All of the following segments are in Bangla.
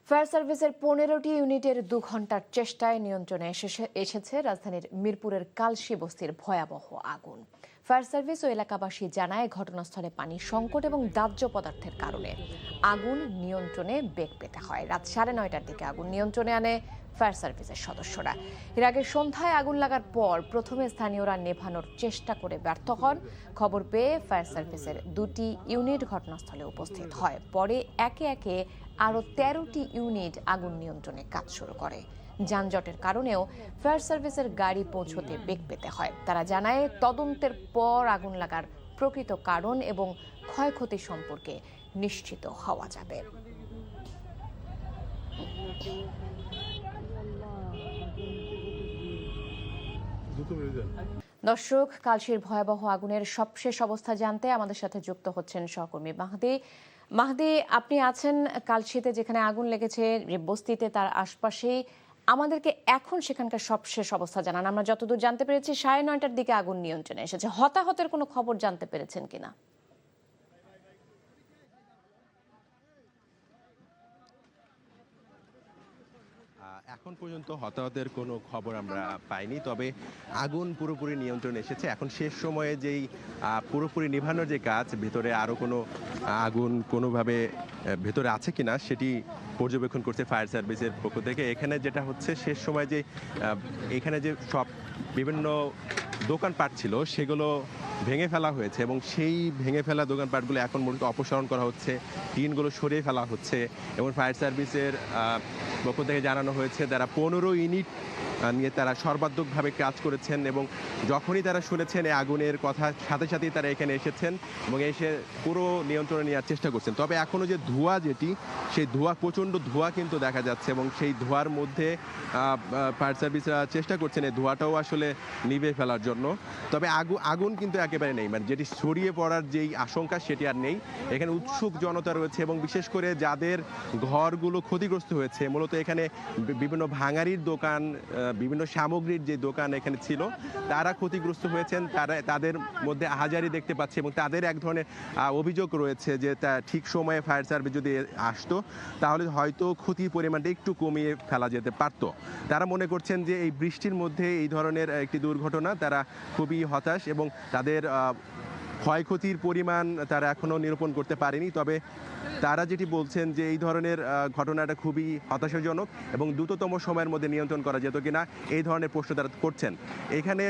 ফায়ার সার্ভিসের 15টি ইউনিটের 2 ঘন্টার চেষ্টায় নিয়ন্ত্রণে এসেছে রাজধানীর মিরপুরের কালশী বস্তির ভয়াবহ আগুন। ফায়ার সার্ভিস ও এলাকাবাসী জানায় ঘটনাস্থলে পানির সংকট এবং দাহ্য পদার্থের কারণে আগুন নিয়ন্ত্রণে বেগ পেতে হয়। রাত 9:30টার দিকে আগুন নিয়ন্ত্রণে আনে ফায়ার সার্ভিসের সদস্যরা। এর আগে সন্ধ্যায় আগুন লাগার পর প্রথমে স্থানীয়রা নেভানোর চেষ্টা করে ব্যর্থ হন। খবর পেয়ে ফায়ার সার্ভিসের 2টি ইউনিট ঘটনাস্থলে উপস্থিত হয়। পরে একে একে আরও 13টি ইউনিট আগুন নিয়ন্ত্রণে কাজ শুরু করে। যানজটের কারণেও ফায়ার সার্ভিসের গাড়ি পৌঁছতে বেগ পেতে হয়। তারা জানায় তদন্তের পর আগুন লাগার প্রকৃত কারণ এবং ক্ষয়ক্ষতি সম্পর্কে নিশ্চিত হওয়া যাবে। দর্শক, কালশীর ভয়াবহ আগুনের সবশেষ অবস্থা জানতে আমাদের সাথে যুক্ত হচ্ছেন সহকর্মী মাহদি। আপনি আছেন কালশীতে, যেখানে আগুন লেগেছে, যে বস্তিতে, তার আশপাশেই। আমাদেরকে এখন সেখানকার সবশেষ অবস্থা জানান। আমরা যতদূর জানতে পেরেছি 9:30টার দিকে আগুন নিয়ন্ত্রণে এসেছে। হতাহতের কোনো খবর জানতে পেরেছেন কিনা? এখন পর্যন্ত হতাহতের কোনো খবর আমরা পাইনি, তবে আগুন পুরোপুরি নিয়ন্ত্রণে এসেছে। এখন শেষ সময়ে যেই পুরোপুরি নিভানোর যে কাজ, ভেতরে আরও কোনো আগুন কোনোভাবে ভেতরে আছে কিনা সেটি পর্যবেক্ষণ করছে ফায়ার সার্ভিসের পক্ষ থেকে। এখানে যেটা হচ্ছে, শেষ সময় যে এখানে যে সব বিভিন্ন দোকানপাট ছিল সেগুলো ভেঙে ফেলা হয়েছে এবং সেই ভেঙে ফেলা দোকানপাটগুলো এখন মূলত অপসারণ করা হচ্ছে, টিনগুলো সরিয়ে ফেলা হচ্ছে। এবং ফায়ার সার্ভিসের পক্ষ থেকে জানানো হয়েছে তারা 15 ইউনিট নিয়ে তারা সর্বাত্মকভাবে কাজ করেছেন এবং যখনই তারা শুনেছেন এই আগুনের কথা, সাথে সাথেই তারা এখানে এসেছেন এবং এসে পুরো নিয়ন্ত্রণে নেওয়ার চেষ্টা করছেন। তবে এখনও যে ধোঁয়া, সেই ধোঁয়া, প্রচণ্ড ধোঁয়া কিন্তু দেখা যাচ্ছে এবং সেই ধোঁয়ার মধ্যে ফায়ার সার্ভিসরা চেষ্টা করছেন এই ধোঁয়াটাও আসলে নিভে ফেলার জন্য। তবে আগুন কিন্তু একেবারে নেই, মানে যেটি ছড়িয়ে পড়ার যেই আশঙ্কা সেটি আর নেই। এখানে উৎসুক জনতা রয়েছে এবং বিশেষ করে যাদের ঘরগুলো ক্ষতিগ্রস্ত হয়েছে, মূলত এখানে বিভিন্ন ভাঙারির দোকান, বিভিন্ন সামগ্রীর যে দোকান এখানে ছিল, তারা ক্ষতিগ্রস্ত হয়েছেন। তাদের মধ্যে আহাজারি দেখতে পাচ্ছে এবং তাদের এক ধরনের অভিযোগ রয়েছে যে ঠিক সময়ে ফায়ার সার্ভিস যদি আসতো তাহলে হয়তো ক্ষতির পরিমাণটা একটু কমিয়ে ফেলা যেতে পারত। তারা মনে করছেন যে এই বৃষ্টির মধ্যে এই ধরনের একটি দুর্ঘটনা, তারা খুবই হতাশ এবং তাদের ক্ষয়ক্ষতির পরিমাণ তারা এখনও নিরূপণ করতে পারেনি। তবে তারা যেটি বলছেন যে এই ধরনের ঘটনাটা খুবই হতাশাজনক এবং দ্রুততম সময়ের মধ্যে নিয়ন্ত্রণ করা যেত কিনা, এই ধরনের প্রশ্ন তারা করছেন। এখানে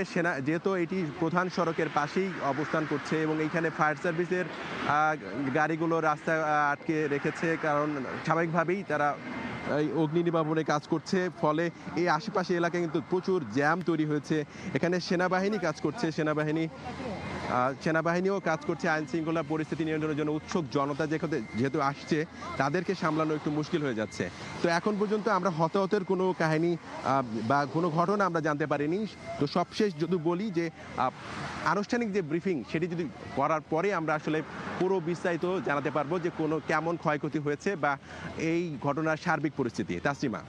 যেহেতু এটি প্রধান সড়কের পাশেই অবস্থান করছে এবং এইখানে ফায়ার সার্ভিসের গাড়িগুলো রাস্তায় আটকে রেখেছে, কারণ স্বাভাবিকভাবেই তারা এই অগ্নি নির্বাপনে কাজ করছে। ফলে এই আশেপাশে এলাকায় কিন্তু প্রচুর জ্যাম তৈরি হয়েছে। এখানে সেনাবাহিনী কাজ করছে, সেনাবাহিনীও কাজ করছে আইন শৃঙ্খলা পরিস্থিতি নিয়ন্ত্রণের জন্য। উৎসুক জনতা যেহেতু আসছে, তাদেরকে সামলানো একটু মুশকিল হয়ে যাচ্ছে। তো এখন পর্যন্ত আমরা হতাহতের কোনো কাহিনী বা কোনো ঘটনা আমরা জানতে পারিনি। তো সবশেষ যদি বলি যে আনুষ্ঠানিক যে ব্রিফিং, সেটি যদি করার পরে আমরা আসলে পুরো বিস্তারিত জানাতে পারবো যে কেমন ক্ষয়ক্ষতি হয়েছে বা এই ঘটনার সার্বিক পরিস্থিতি। তাসলিমা।